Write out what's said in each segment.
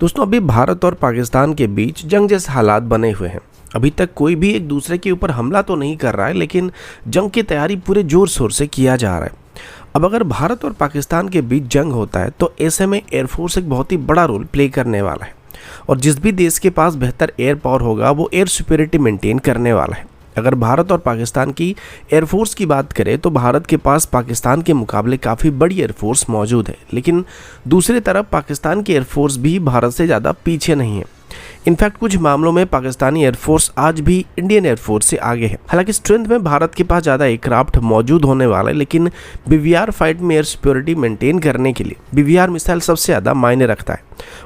दोस्तों, अभी भारत और पाकिस्तान के बीच जंग जैसे हालात बने हुए हैं। अभी तक कोई भी एक दूसरे के ऊपर हमला तो नहीं कर रहा है, लेकिन जंग की तैयारी पूरे जोर शोर से किया जा रहा है। अब अगर भारत और पाकिस्तान के बीच जंग होता है तो ऐसे में एयरफोर्स एक बहुत ही बड़ा रोल प्ले करने वाला है, और जिस भी देश के पास बेहतर एयर पावर होगा वो एयर सुपेरिटी मेंटेन करने वाला है। अगर भारत और पाकिस्तान की एयरफोर्स की बात करें तो भारत के पास पाकिस्तान के मुकाबले काफ़ी बड़ी एयरफोर्स मौजूद है, लेकिन दूसरी तरफ पाकिस्तान की एयरफोर्स भी भारत से ज़्यादा पीछे नहीं है। इनफैक्ट कुछ मामलों में पाकिस्तानी एयरफोर्स आज भी इंडियन एयरफोर्स से आगे है। हालांकि स्ट्रेंथ में भारत के पास ज़्यादा एयरक्राफ्ट मौजूद होने वाला है, लेकिन बीवीआर फाइट में एयर सिक्योरिटी मेंटेन करने के लिए बीवीआर मिसाइल सबसे ज़्यादा मायने रखता है।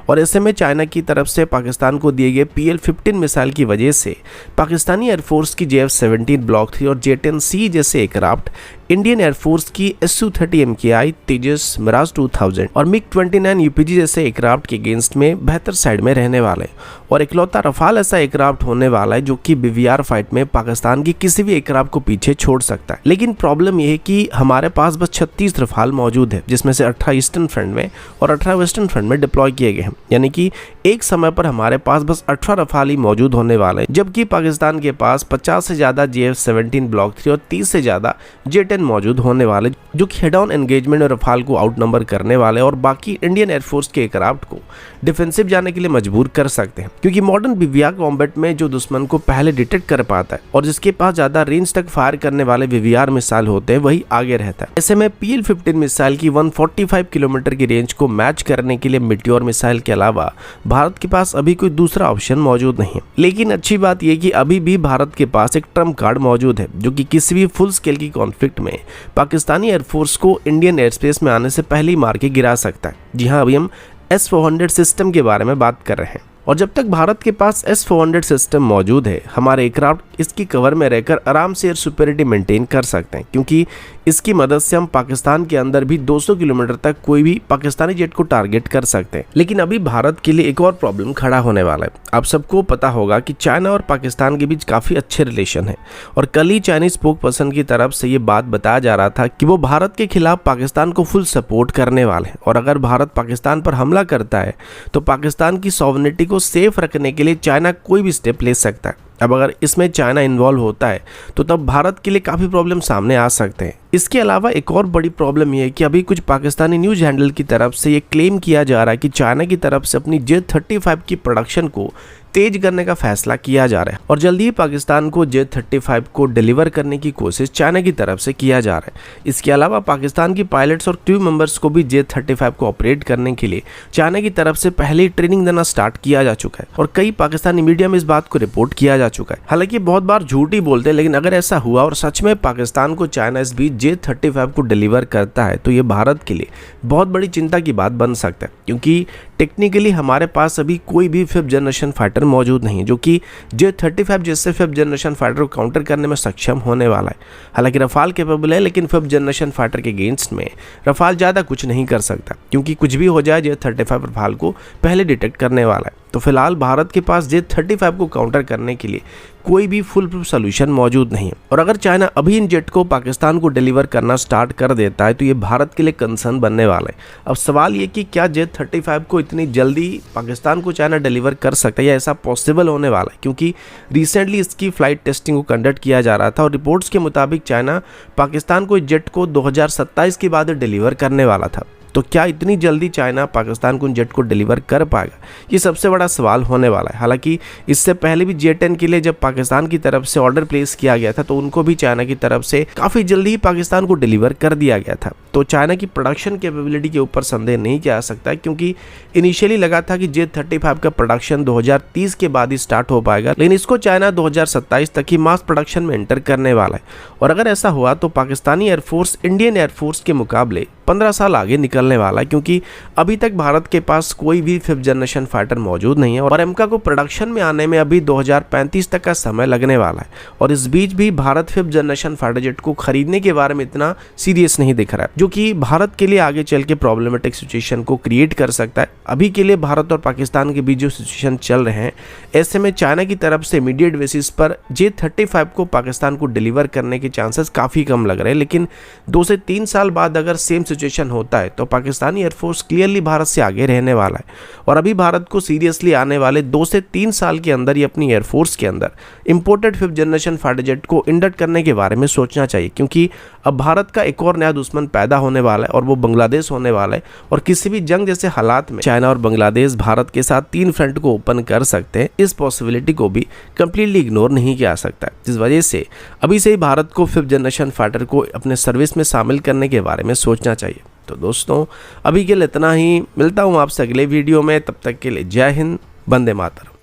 और ऐसे में चाइना की तरफ से पाकिस्तान को दिए गए PL-15 मिसाइल की वजह से पाकिस्तानी एयरफोर्स की JF-17 ब्लॉक 3 और J-10C जैसे एयरक्राफ्ट इंडियन एयरफोर्स की Su-30 MKI, तेजस, मिराज 2000 और MiG-29 UPG जैसे एयरक्राफ्ट के अगेंस्ट में बेहतर साइड में रहने वाले हैं। और इकलौता रफाल ऐसा एयरक्राफ्ट होने वाला है जो कि बीवीआर फाइट में पाकिस्तान की किसी भी एयरक्राफ्ट को पीछे छोड़ सकता है। लेकिन प्रॉब्लम यह है कि हमारे पास बस 36 रफाल मौजूद है, जिसमें से 18 ईस्टर्न फ्रंट में और 18 वेस्टर्न फ्रंट में डिप्लॉय किए गए हैं। यानी कि एक समय पर हमारे पास बस 18 रफाल ही मौजूद होने वाले हैं, जबकि पाकिस्तान के पास 50 से ज़्यादा JF-17 ब्लॉक 3 और 30 से ज़्यादा J-10 मौजूद होने वाले, जो कि हेड ऑन एंगेजमेंट और रफाल को आउट नंबर करने वाले और बाकी इंडियन एयरफोर्स के एयरक्राफ्ट को डिफेंसिव जाने के लिए मजबूर कर सकते हैं। क्योंकि मॉडर्न बीवीआर कॉम्बैट में जो दुश्मन को पहले डिटेक्ट कर पाता है और जिसके पास ज़्यादा रेंज तक फायर करने वाले बीवीआर मिसाइल होते हैं वही आगे रहता है। ऐसे में PL-15 मिसाइल की 145 किलोमीटर की रेंज को मैच करने के लिए मिट्योर मिसाइल के अलावा भारत के पास अभी कोई दूसरा ऑप्शन मौजूद नहीं है। लेकिन अच्छी बात यह कि अभी भी भारत के पास एक ट्रम्प कार्ड मौजूद है, जो कि किसी भी फुल स्केल की कॉन्फ्लिक्ट में पाकिस्तानी एयरफोर्स को इंडियन एयर स्पेस में आने से पहले ही मार के गिरा सकता है। जी हाँ, अभी हम S-400 सिस्टम के बारे में बात कर रहे हैं, और जब तक भारत के पास S-400 सिस्टम मौजूद है, हमारे एयरक्राफ्ट इसकी कवर में रहकर आराम से एयर सुपेरिटी मेंटेन कर सकते हैं, क्योंकि इसकी मदद से हम पाकिस्तान के अंदर भी 200 किलोमीटर तक कोई भी पाकिस्तानी जेट को टारगेट कर सकते हैं। लेकिन अभी भारत के लिए एक और प्रॉब्लम खड़ा होने वाला है। आप सबको पता होगा कि चाइना और पाकिस्तान के बीच काफ़ी अच्छे रिलेशन है, और कल ही चाइनीज स्पोक पर्सन की तरफ से ये बात बताया जा रहा था कि वो भारत के खिलाफ पाकिस्तान को फुल सपोर्ट करने वाले हैं, और अगर भारत पाकिस्तान पर हमला करता है तो पाकिस्तान की सॉवरेनिटी को सेफ रखने के लिए चाइना कोई भी स्टेप ले सकता है। अब अगर इसमें चाइना इन्वॉल्व होता है तो तब भारत के लिए काफ़ी प्रॉब्लम सामने आ सकते हैं। इसके अलावा एक और बड़ी प्रॉब्लम यह है कि अभी कुछ पाकिस्तानी न्यूज़ हैंडल की तरफ से ये क्लेम किया जा रहा है कि चाइना की तरफ से अपनी J-35 की प्रोडक्शन को तेज करने का फैसला किया जा रहा है, और जल्दी ही पाकिस्तान को J-35 को डिलीवर करने की कोशिश चाइना की तरफ से किया जा रहा है। इसके अलावा पाकिस्तान की पायलट्स और क्रू मेंबर्स को भी J-35 को ऑपरेट करने के लिए चाइना की तरफ से पहले ही ट्रेनिंग देना स्टार्ट किया जा चुका है, और कई पाकिस्तानी मीडिया में इस बात को रिपोर्ट किया जा चुका है। हालांकि बहुत बार झूठ ही बोलते हैं, लेकिन अगर ऐसा हुआ और सच में पाकिस्तान को चाइना इस बीच J-35 को डिलीवर करता है तो ये भारत के लिए बहुत बड़ी चिंता की बात बन सकता है, क्योंकि टेक्निकली हमारे पास अभी कोई भी 5th जनरेशन फाइटर मौजूद नहीं है जो कि J-35 जैसे 5th जनरेशन फाइटर को काउंटर करने में सक्षम होने वाला है। हालांकि रफाल कैपेबल है, लेकिन 5th जनरेशन फाइटर के अगेंस्ट में रफाल ज़्यादा कुछ नहीं कर सकता, क्योंकि कुछ भी हो जाए J-35 रफाल को पहले डिटेक्ट करने वाला है। तो फिलहाल भारत के पास J-35 को काउंटर करने के लिए कोई भी फुल प्रूफ सोल्यूशन मौजूद नहीं है, और अगर चाइना अभी इन जेट को पाकिस्तान को डिलीवर करना स्टार्ट कर देता है तो ये भारत के लिए कंसर्न बनने वाला है। अब सवाल ये कि क्या J-35 को इतनी जल्दी पाकिस्तान को चाइना डिलीवर कर सकता है, या ऐसा पॉसिबल होने वाला है, क्योंकि रिसेंटली इसकी फ्लाइट टेस्टिंग को कंडक्ट किया जा रहा था, और रिपोर्ट्स के मुताबिक चाइना पाकिस्तान को जेट को 2027 के बाद डिलीवर करने वाला था। तो क्या इतनी जल्दी चाइना पाकिस्तान को जेट को डिलीवर कर पाएगा, ये सबसे बड़ा सवाल होने वाला है। हालांकि इससे पहले भी J-10 के लिए जब पाकिस्तान की तरफ से ऑर्डर प्लेस किया गया था तो उनको भी चाइना की तरफ से काफ़ी जल्दी ही पाकिस्तान को डिलीवर कर दिया गया था। तो चाइना की प्रोडक्शन कैपेबिलिटी के ऊपर संदेह नहीं किया जा सकता है, क्योंकि इनिशियली लगा था कि J-35 का प्रोडक्शन 2030 के बाद ही स्टार्ट हो पाएगा, लेकिन इसको चाइना 2027 तक ही मास प्रोडक्शन में एंटर करने वाला है। और अगर ऐसा हुआ तो पाकिस्तानी एयरफोर्स इंडियन एयरफोर्स के मुकाबले 15 साल आगे निकलने वाला है, क्योंकि अभी तक भारत के पास कोई भी 5th जनरेशन फाइटर मौजूद नहीं है, और एमका को प्रोडक्शन में आने में अभी 2035 तक का समय लगने वाला है। और इस बीच भी Bharat 5th generation fighter jet को खरीदने के बारे में इतना सीरियस नहीं दिख रहा है, जो कि भारत के लिए आगे चल के प्रॉब्लमेटिक सिचुएशन को क्रिएट कर सकता है। अभी के लिए भारत और पाकिस्तान के बीच जो सिचुएशन चल रहे हैं, ऐसे में चाइना की तरफ से इमीडिएट बेसिस पर J-35 को पाकिस्तान को डिलीवर करने के चांसेस काफ़ी कम लग रहे हैं, लेकिन 2 से 3 साल बाद अगर सेम सिचुएशन होता है तो पाकिस्तानी एयरफोर्स क्लियरली भारत से आगे रहने वाला है। और अभी भारत को सीरियसली आने वाले 2 से 3 साल के अंदर ही अपनी एयरफोर्स के अंदर imported 5th generation fighter jet को इंडक्ट करने के बारे में सोचना चाहिए, क्योंकि अब भारत का एक और नया दुश्मन पैदा होने वाला है और वो बांग्लादेश होने वाला है। और किसी भी जंग जैसे हालात में चाइना और बांग्लादेश भारत के साथ 3 फ्रंट को ओपन कर सकते हैं। इस पॉसिबिलिटी को भी कंप्लीटली इग्नोर नहीं किया सकता है, जिस वजह से अभी से ही भारत को 5th जनरेशन फाइटर को अपने सर्विस में शामिल करने के बारे में सोचना चाहिए। तो दोस्तों अभी के लिए इतना ही, मिलता हूँ आपसे अगले वीडियो में, तब तक के लिए जय हिंद, वंदे मातरम।